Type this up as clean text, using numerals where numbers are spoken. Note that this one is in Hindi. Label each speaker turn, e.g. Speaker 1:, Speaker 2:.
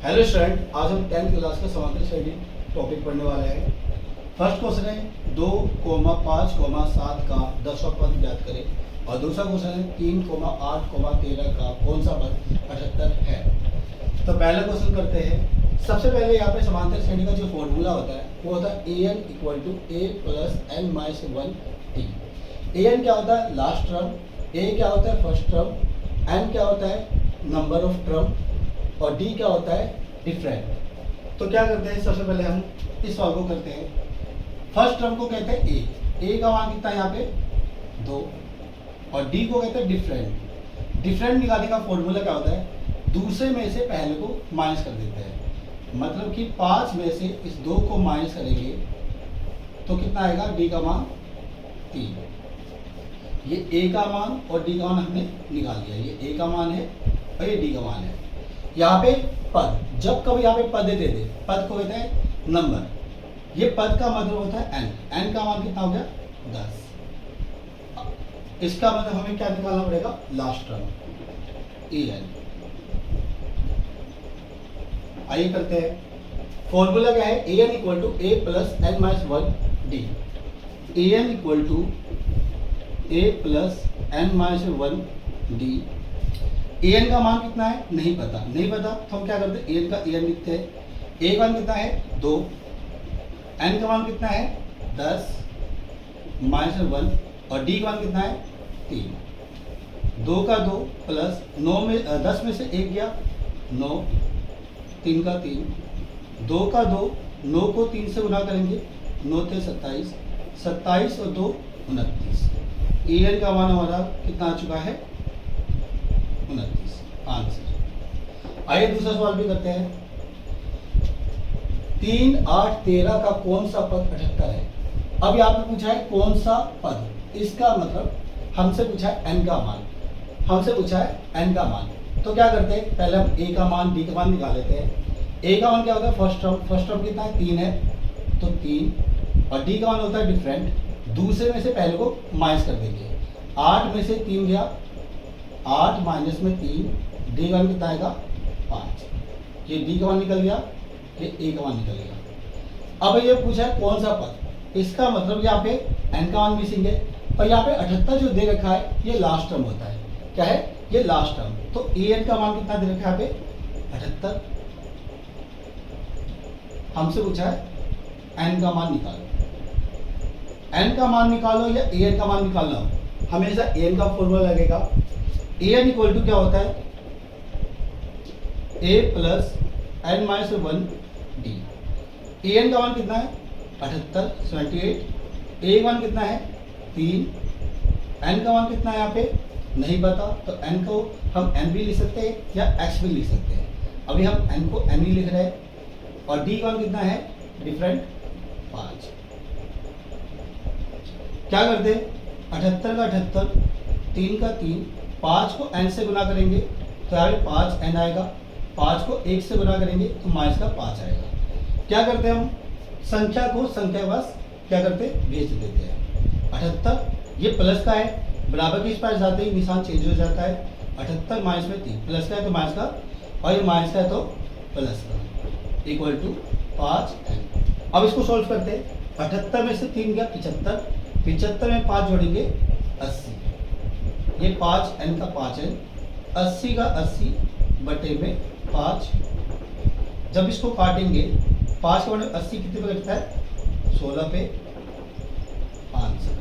Speaker 1: हेलो स्टूडेंट, आज हम 10th क्लास का समांतर श्रेणी टॉपिक पढ़ने वाले हैं। फर्स्ट क्वेश्चन है 2, 5, 7 का 10वां पद ज्ञात करें और दूसरा क्वेश्चन है 3, 8, 13 का कौन सा पद 78 है। तो पहला क्वेश्चन करते हैं। सबसे पहले यहाँ पे समांतर श्रेणी का जो फॉर्मूला होता है वो होता है an = a + n - 1 t। an क्या होता है? Last term. a क्या होता है? First term. n क्या होता है? Number of term. और डी क्या होता है? डिफरेंट। तो क्या करते हैं, सबसे पहले हम इस सवाल को करते हैं। फर्स्ट टर्म को कहते हैं ए का मान कितना है यहाँ पे? 2। और डी को कहते हैं डिफरेंट। डिफरेंट निकालने का फॉर्मूला क्या होता है? दूसरे में से पहले को माइनस कर देते हैं। मतलब कि 5 में से इस 2 को माइनस करेंगे तो कितना आएगा? डी का मान 3। ये ए का मान और डी का मान हमने निकाल दिया। ये ए का मान है और ये डी का मान है। यहाँ पे पद, जब कभी यहाँ पे पद देते थे, पद को कहते हैं नंबर। ये पद का मतलब होता है n। n का मान कितना हो गया? 10। इसका मतलब हमें क्या निकालना पड़ेगा? Last term an। आइए करते हैं। फॉर्मूला क्या है? an = a + n - 1 d। an = a + n - 1 d। an का मान कितना है? नहीं पता। नहीं पता तो हम क्या करते हैं? an का an लिखते हैं। a का मान कितना है? 2। n का मान कितना है? 10 - 1 और d का मान कितना है? 3। 2 का 2 प्लस 9 में 10 में से 1 गया 9, 3 का 3, 2 का 2, 9 को 3 से गुना करेंगे, 9 × 27, 27 और 2 29। an का मान हमारा कितना आ चुका है? 29 आंसर। आइए दूसरा सवाल भी करते हैं। 3, 8, 13 का कौन सा पद 78 है? अब यहाँ पे पूछा है कौन सा पद। इसका मतलब हमसे पूछा है n का मान। हमसे पूछा है n का मान। तो क्या करते हैं? पहले हम a का मान d का मान निकाल लेते हैं। a का मान क्या होता है? First term. फर्स्ट टर्म कितना है? 3 है तो 3। और d का मान होता है डिफरेंट। दूसरे में से पहले को माइनस कर देंगे। 8 में से 3 गया, 8 माइनस में 3, डी का मान कितना आएगा? 5। ये डी का मान निकल गया, ये ए का मान निकल गया। अब ये पूछा है कौन सा पद। इसका मतलब यहाँ पे एन का मान मिसिंग है और यहाँ पे 78 जो दे रखा है ये लास्ट टर्म होता है। क्या है? ये लास्ट टर्म। तो ए एन का मान कितना दे रखा है यहाँ पे? 78। हमसे पूछा है एन का मान निकालो। एन का मान निकालो या ए एन का मान निकालना हो, हमेशा ए एन का फॉर्मूला लगेगा। an = क्या होता है? a + n - 1 d। an का मान कितना है? 78, 78। a का मान कितना है? 3। n का मान कितना है यहाँ पे? नहीं पता। तो n को हम n भी लिख सकते हैं या x भी लिख सकते हैं। अभी हम n को n ही लिख रहे हैं। और d का मान कितना है? डिफरेंट 5। क्या करते हैं? 78 का 78, 3 का 3, 5 को n से गुना करेंगे तो यहाँ पे 5n आएगा। 5 को 1 से गुना करेंगे तो माइनस का 5 आएगा। क्या करते हैं हम? संख्या को संख्या बस क्या करते हैं? भेज देते हैं। 78 ये प्लस का है, बराबर के इस पास जाते ही निशान चेंज हो जाता है। 78 माइनस में 3, प्लस का है तो माइनस का, और ये माइनस का है तो प्लस का, = 5n। अब इसको सोल्व करते हैं। 78 में से 3 गया 75, 75 में 5 जोड़ेंगे 80। ये 5n का 5n, 80 का 80 बटे में 5। जब इसको काटेंगे 5 के बटे 80 कितने पे कटता है? 16 पे आंसर।